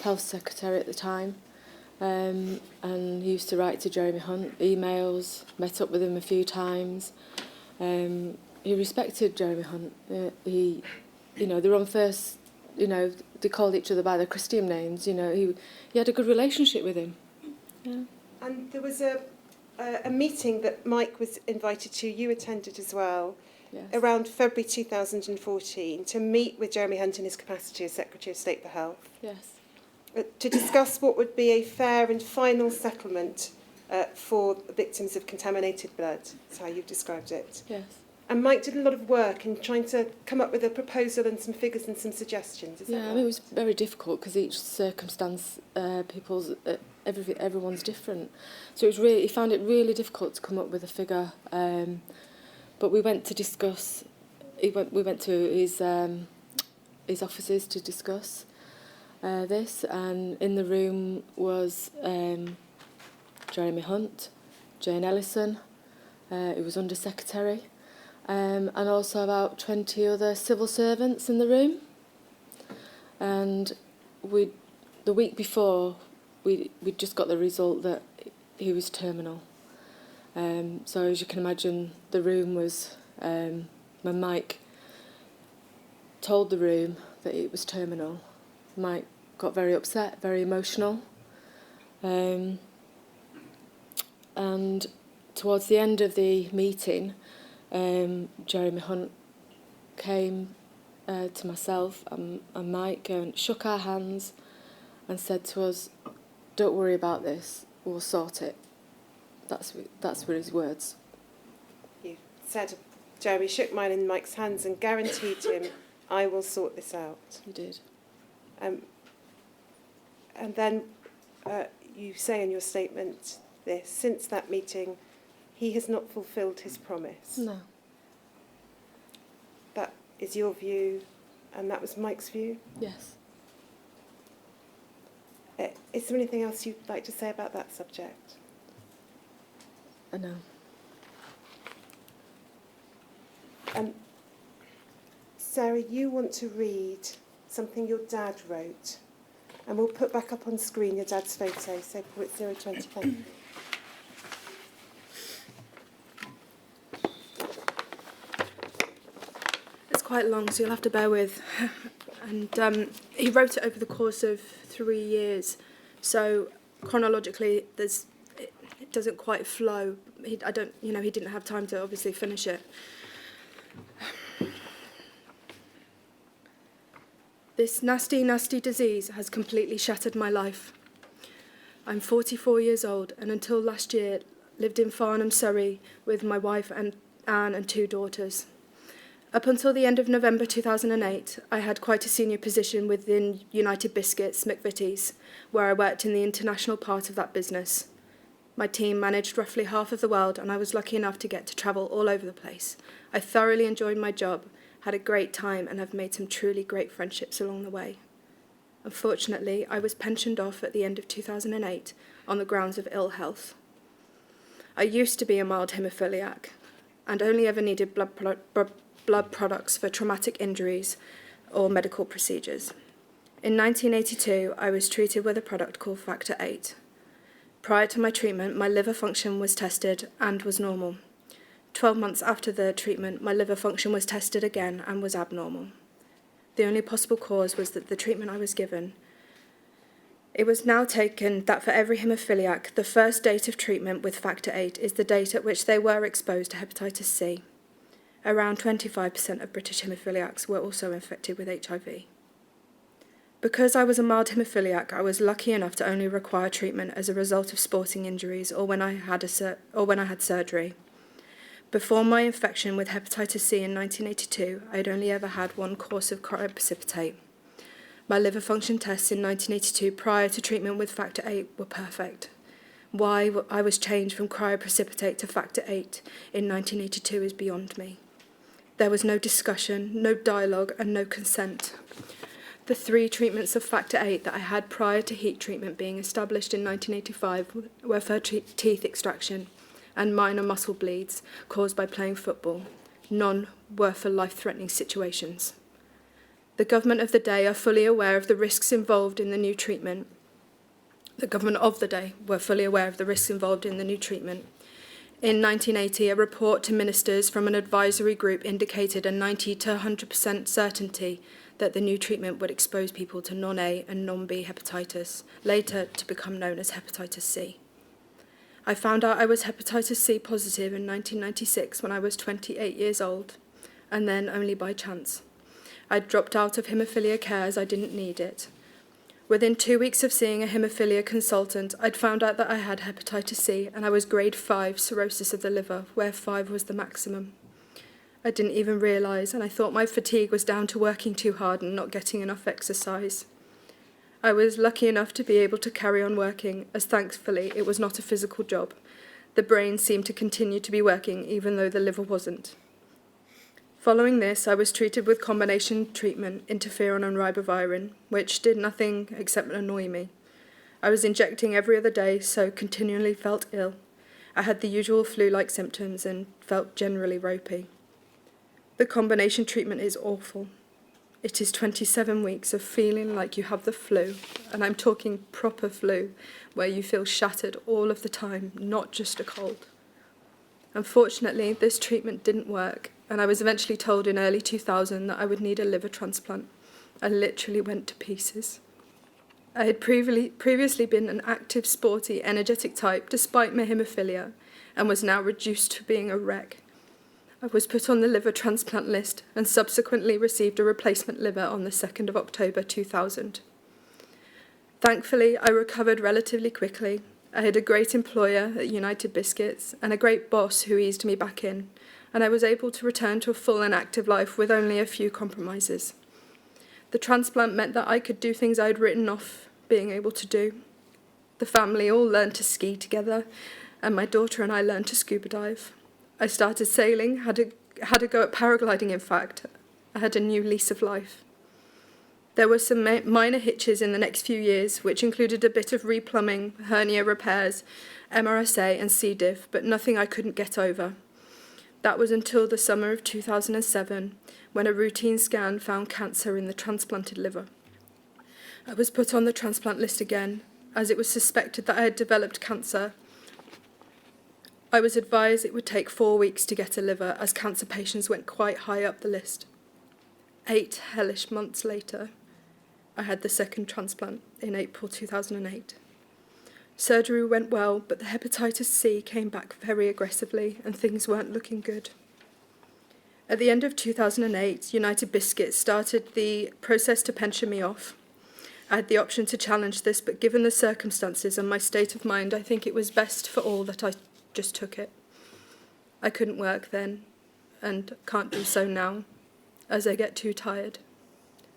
Health Secretary at the time. And he used to write to Jeremy Hunt, emails, met up with him a few times. He respected Jeremy Hunt. They were on first, they called each other by their Christian names. He had a good relationship with him. Yeah. And there was a meeting that Mike was invited to, you attended as well, Yes. around February 2014, to meet with Jeremy Hunt in his capacity as Secretary of State for Health, Yes. to discuss what would be a fair and final settlement for victims of contaminated blood. That's how you've described it. Yes. And Mike did a lot of work in trying to come up with a proposal and some figures and some suggestions. Is that right? It was very difficult because each circumstance, everyone's different. So he found it really difficult to come up with a figure. But we went to discuss. We went to his offices to discuss this, and in the room was Jeremy Hunt, Jane Ellison, who was Under Secretary, and also about 20 other civil servants in the room. And the week before, we'd just got the result that he was terminal. So as you can imagine, the room was, when Mike told the room that it was terminal, Mike got very upset, very emotional. And towards the end of the meeting, Jeremy Hunt came to myself and Mike and shook our hands and said to us, "Don't worry about this, we'll sort it." That's were his words. You said, Jeremy shook mine in Mike's hands and guaranteed him, "I will sort this out." He did. And then you say in your statement this: since that meeting, he has not fulfilled his promise. No. That is your view, and that was Mike's view. Yes. Is there anything else you'd like to say about that subject? No. Sarah, you want to read something your dad wrote, and we'll put back up on screen your dad's photo, so put 020, thank you. It's quite long, so you'll have to bear with. And he wrote it over the course of 3 years, so chronologically, it doesn't quite flow. He didn't have time to obviously finish it. This nasty, nasty disease has completely shattered my life. I'm 44 years old, and until last year, lived in Farnham, Surrey, with my wife and Anne and 2 daughters. Up until the end of November 2008, I had quite a senior position within United Biscuits, McVitie's, where I worked in the international part of that business. My team managed roughly half of the world, and I was lucky enough to get to travel all over the place. I thoroughly enjoyed my job, had a great time, and have made some truly great friendships along the way. Unfortunately, I was pensioned off at the end of 2008 on the grounds of ill health. I used to be a mild haemophiliac and only ever needed blood products for traumatic injuries or medical procedures. In 1982, I was treated with a product called Factor VIII. Prior to my treatment, my liver function was tested and was normal. 12 months after the treatment, my liver function was tested again and was abnormal. The only possible cause was that the treatment I was given. It was now taken that for every haemophiliac, the first date of treatment with Factor VIII is the date at which they were exposed to hepatitis C. Around 25% of British haemophiliacs were also infected with HIV. Because I was a mild haemophiliac, I was lucky enough to only require treatment as a result of sporting injuries or when I had surgery. Before my infection with hepatitis C in 1982, I had only ever had 1 course of cryoprecipitate. My liver function tests in 1982 prior to treatment with Factor VIII were perfect. Why I was changed from cryoprecipitate to Factor VIII in 1982 is beyond me. There was no discussion, no dialogue, and no consent. The 3 treatments of Factor VIII that I had prior to heat treatment being established in 1985 were for teeth extraction and minor muscle bleeds caused by playing football. None were for life-threatening situations. The government of the day are fully aware of the risks involved in the new treatment. The government of the day were fully aware of the risks involved in the new treatment. In 1980, a report to ministers from an advisory group indicated a 90 to 100% certainty that the new treatment would expose people to non-A and non-B hepatitis, later to become known as hepatitis C. I found out I was hepatitis C positive in 1996 when I was 28 years old, and then only by chance. I'd dropped out of haemophilia care as I didn't need it. Within 2 weeks of seeing a haemophilia consultant, I'd found out that I had hepatitis C and I was grade 5 cirrhosis of the liver, where 5 was the maximum. I didn't even realise, and I thought my fatigue was down to working too hard and not getting enough exercise. I was lucky enough to be able to carry on working, as thankfully it was not a physical job. The brain seemed to continue to be working even though the liver wasn't. Following this, I was treated with combination treatment, interferon and ribavirin, which did nothing except annoy me. I was injecting every other day, so continually felt ill. I had the usual flu-like symptoms and felt generally ropey. The combination treatment is awful. It is 27 weeks of feeling like you have the flu, and I'm talking proper flu, where you feel shattered all of the time, not just a cold. Unfortunately, this treatment didn't work, and I was eventually told in early 2000 that I would need a liver transplant. I literally went to pieces. I had previously been an active, sporty, energetic type despite my haemophilia, and was now reduced to being a wreck. I was put on the liver transplant list and subsequently received a replacement liver on the 2nd of October 2000. Thankfully, I recovered relatively quickly. I had a great employer at United Biscuits and a great boss who eased me back in, and I was able to return to a full and active life with only a few compromises. The transplant meant that I could do things I'd written off being able to do. The family all learned to ski together, and my daughter and I learned to scuba dive. I started sailing, had a go at paragliding in fact. I had a new lease of life. There were some minor hitches in the next few years, which included a bit of replumbing, hernia repairs, MRSA and C. diff, but nothing I couldn't get over. That was until the summer of 2007, when a routine scan found cancer in the transplanted liver. I was put on the transplant list again, as it was suspected that I had developed cancer. I was advised it would take 4 weeks to get a liver, as cancer patients went quite high up the list. 8 hellish months later, I had the second transplant in April 2008. Surgery went well, but the hepatitis C came back very aggressively and things weren't looking good. At the end of 2008, United Biscuits started the process to pension me off. I had the option to challenge this, but given the circumstances and my state of mind, I think it was best for all that I just took it. I couldn't work then, and can't do so now, as I get too tired.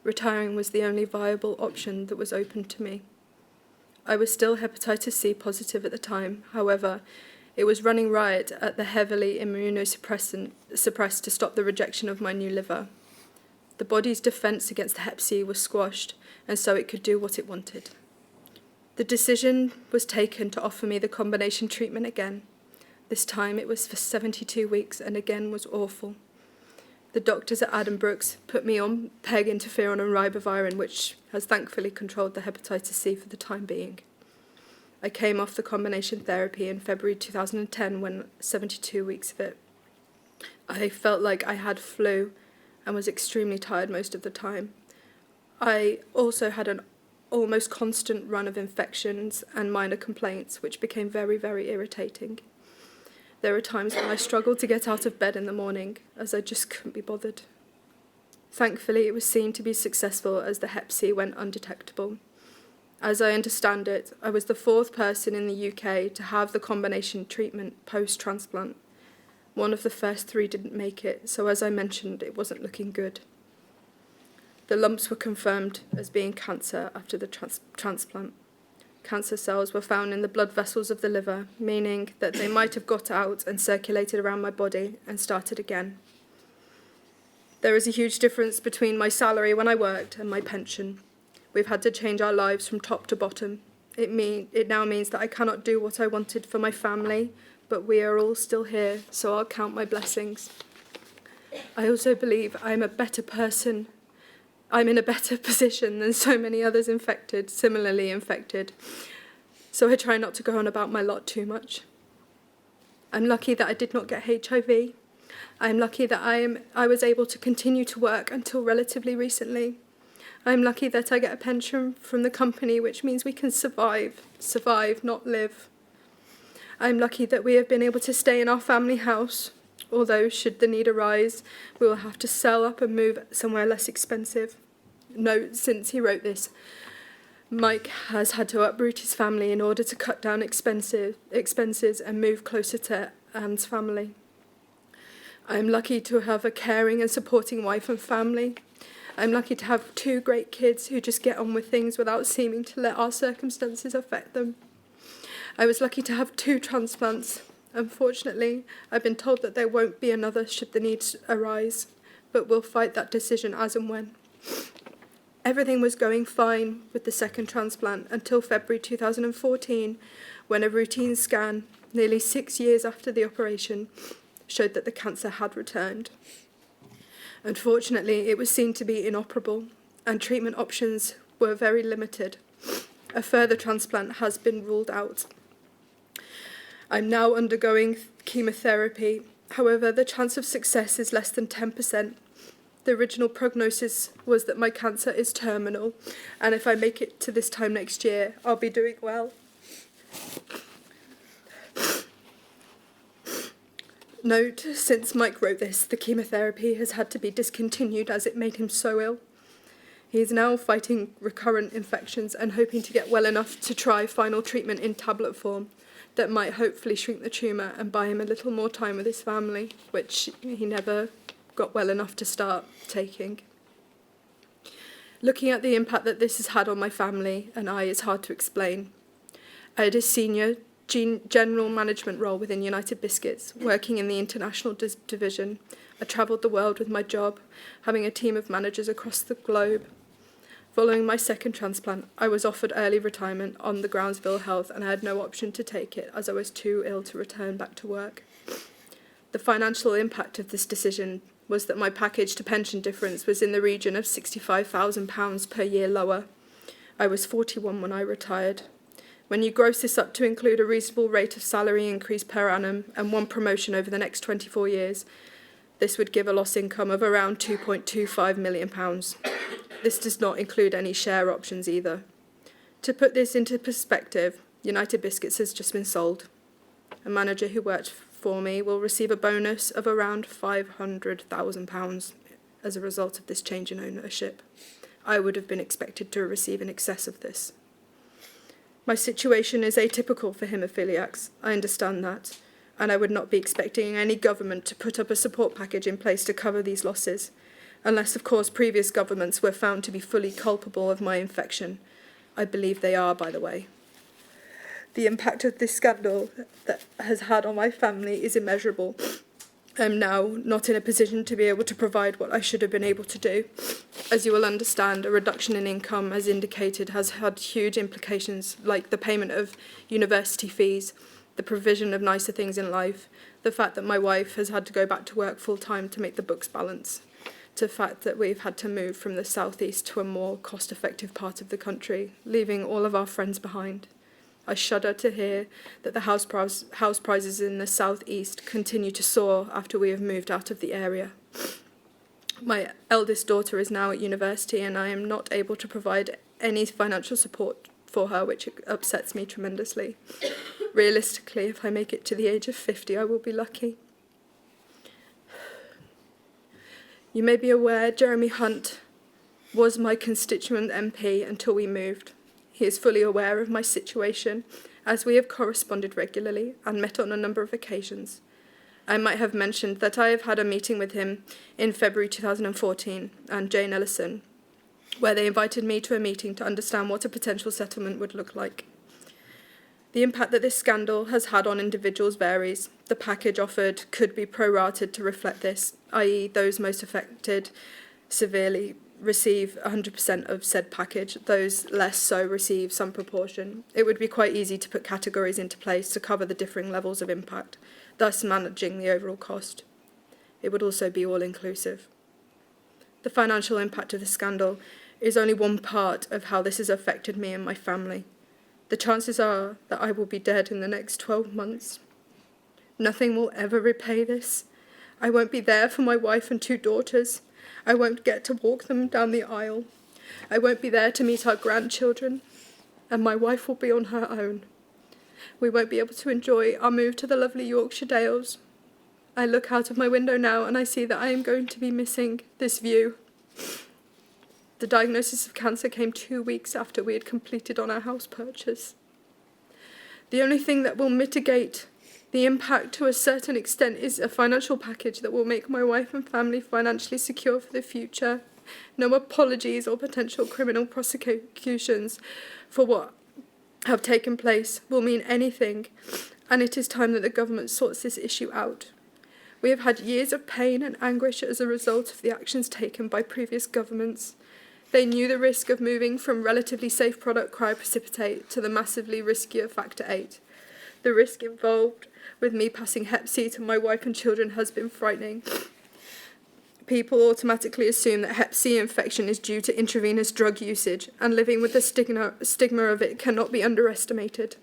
Retiring was the only viable option that was open to me. I was still hepatitis C positive at the time, however, it was running riot at the heavily immunosuppressed to stop the rejection of my new liver. The body's defence against the hep C was squashed, and so it could do what it wanted. The decision was taken to offer me the combination treatment again. This time it was for 72 weeks and again was awful. The doctors at Addenbrooke's put me on PEG interferon and ribavirin, which has thankfully controlled the hepatitis C for the time being. I came off the combination therapy in February 2010 when 72 weeks of it. I felt like I had flu and was extremely tired most of the time. I also had an almost constant run of infections and minor complaints, which became very, very irritating. There were times when I struggled to get out of bed in the morning, as I just couldn't be bothered. Thankfully, it was seen to be successful as the hep C went undetectable. As I understand it, I was the 4th person in the UK to have the combination treatment post-transplant. One of the first 3 didn't make it, so as I mentioned, it wasn't looking good. The lumps were confirmed as being cancer after the transplant. Cancer cells were found in the blood vessels of the liver, meaning that they might have got out and circulated around my body and started again. There is a huge difference between my salary when I worked and my pension. We've had to change our lives from top to bottom. It now means that I cannot do what I wanted for my family, but we are all still here, so I'll count my blessings. I also believe I'm a better person. I'm in a better position than so many others similarly infected. So I try not to go on about my lot too much. I'm lucky that I did not get HIV. I'm lucky that I was able to continue to work until relatively recently. I'm lucky that I get a pension from the company, which means we can survive, not live. I'm lucky that we have been able to stay in our family house, although should the need arise, we will have to sell up and move somewhere less expensive. Note, since he wrote this, Mike has had to uproot his family in order to cut down expenses and move closer to Anne's family. I'm lucky to have a caring and supporting wife and family. I'm lucky to have 2 great kids who just get on with things without seeming to let our circumstances affect them. I was lucky to have 2 transplants. Unfortunately, I've been told that there won't be another should the need arise, but we'll fight that decision as and when. Everything was going fine with the second transplant until February 2014, when a routine scan, nearly 6 years after the operation, showed that the cancer had returned. Unfortunately, it was seen to be inoperable, and treatment options were very limited. A further transplant has been ruled out. I'm now undergoing chemotherapy. However, the chance of success is less than 10%. The original prognosis was that my cancer is terminal, and if I make it to this time next year, I'll be doing well. Note, since Mike wrote this, the chemotherapy has had to be discontinued as it made him so ill. He is now fighting recurrent infections and hoping to get well enough to try final treatment in tablet form that might hopefully shrink the tumour and buy him a little more time with his family, which he never got well enough to start taking. Looking at the impact that this has had on my family and I is hard to explain. I had a senior general management role within United Biscuits, working in the international division. I travelled the world with my job, having a team of managers across the globe. Following my second transplant, I was offered early retirement on the grounds of ill health, and I had no option to take it as I was too ill to return back to work. The financial impact of this decision was that my package to pension difference was in the region of £65,000 per year lower. I was 41 when I retired. When you gross this up to include a reasonable rate of salary increase per annum and one promotion over the next 24 years, this would give a lost income of around £2.25 million. This does not include any share options either. To put this into perspective, United Biscuits has just been sold. A manager who worked for me will receive a bonus of around £500,000 as a result of this change in ownership. I would have been expected to receive in excess of this. My situation is atypical for haemophiliacs, I understand that, and I would not be expecting any government to put up a support package in place to cover these losses, unless, of course, previous governments were found to be fully culpable of my infection. I believe they are, by the way. The impact of this scandal that has had on my family is immeasurable. I am now not in a position to be able to provide what I should have been able to do. As you will understand, a reduction in income, as indicated, has had huge implications, like the payment of university fees, the provision of nicer things in life, the fact that my wife has had to go back to work full-time to make the books balance, to the fact that we've had to move from the southeast to a more cost-effective part of the country, leaving all of our friends behind. I shudder to hear that the house prices in the southeast continue to soar after we have moved out of the area. My eldest daughter is now at university, and I am not able to provide any financial support for her, which upsets me tremendously. Realistically, if I make it to the age of 50, I will be lucky. You may be aware Jeremy Hunt was my constituent MP until we moved. He is fully aware of my situation, as we have corresponded regularly and met on a number of occasions. I might have mentioned that I have had a meeting with him in February 2014 and Jane Ellison, where they invited me to a meeting to understand what a potential settlement would look like. The impact that this scandal has had on individuals varies. The package offered could be prorated to reflect this, i.e. those most affected severely receive 100% of said package, those less so receive some proportion. It would be quite easy to put categories into place to cover the differing levels of impact, thus managing the overall cost. It would also be all-inclusive. The financial impact of the scandal is only one part of how this has affected me and my family. The chances are that I will be dead in the next 12 months. Nothing will ever repay this. I won't be there for my wife and 2 daughters. I won't get to walk them down the aisle. I won't be there to meet our grandchildren, and my wife will be on her own. We won't be able to enjoy our move to the lovely Yorkshire Dales. I look out of my window now and I see that I am going to be missing this view. The diagnosis of cancer came 2 weeks after we had completed on our house purchase. The only thing that will mitigate the impact to a certain extent is a financial package that will make my wife and family financially secure for the future. No apologies or potential criminal prosecutions for what have taken place will mean anything, and it is time that the government sorts this issue out. We have had years of pain and anguish as a result of the actions taken by previous governments. They knew the risk of moving from relatively safe product cryoprecipitate to the massively riskier Factor 8. The risk involved with me passing Hep C to my wife and children has been frightening. people automatically assume that Hep C infection is due to intravenous drug usage, and living with the stigma of it cannot be underestimated.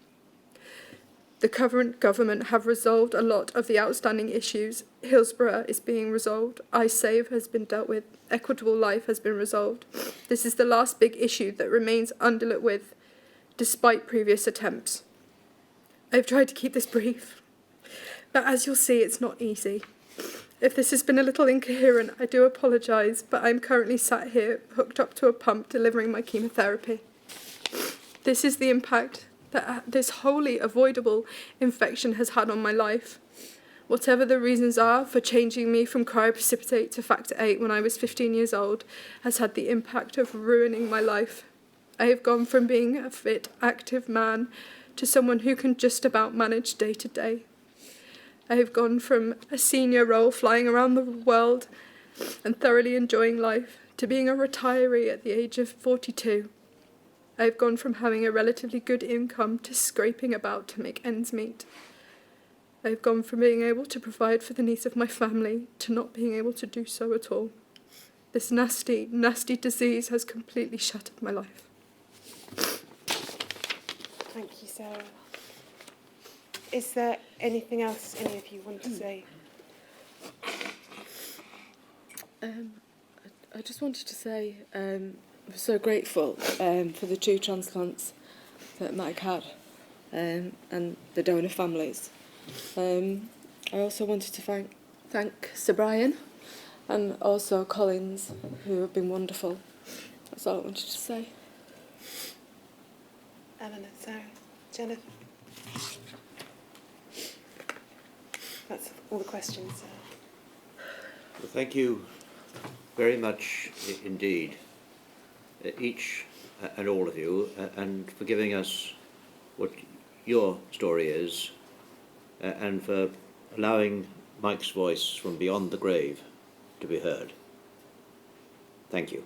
The current government have resolved a lot of the outstanding issues. Hillsborough is being resolved. iSave has been dealt with. Equitable Life has been resolved. This is the last big issue that remains undealt with, despite previous attempts. I've tried to keep this brief, but as you'll see, it's not easy. If this has been a little incoherent, I do apologise, but I'm currently sat here, hooked up to a pump, delivering my chemotherapy. This is the impact that this wholly avoidable infection has had on my life. Whatever the reasons are for changing me from cryoprecipitate to factor 8 when I was 15 years old has had the impact of ruining my life. I have gone from being a fit, active man to someone who can just about manage day to day. I have gone from a senior role flying around the world and thoroughly enjoying life to being a retiree at the age of 42. I have gone from having a relatively good income to scraping about to make ends meet. I have gone from being able to provide for the needs of my family to not being able to do so at all. This nasty, nasty disease has completely shattered my life. Thank you, Sarah. Is there anything else any of you want to say? I just wanted to say I'm so grateful for the 2 transplants that Mike had and the donor families. I also wanted to thank Sir Brian and also Collins, who have been wonderful. That's all I wanted to say. Eleanor, Sarah, Jennifer? That's all the questions, Sarah. Well, thank you very much indeed, each and all of you, and for giving us what your story is, and for allowing Mike's voice from beyond the grave to be heard. Thank you.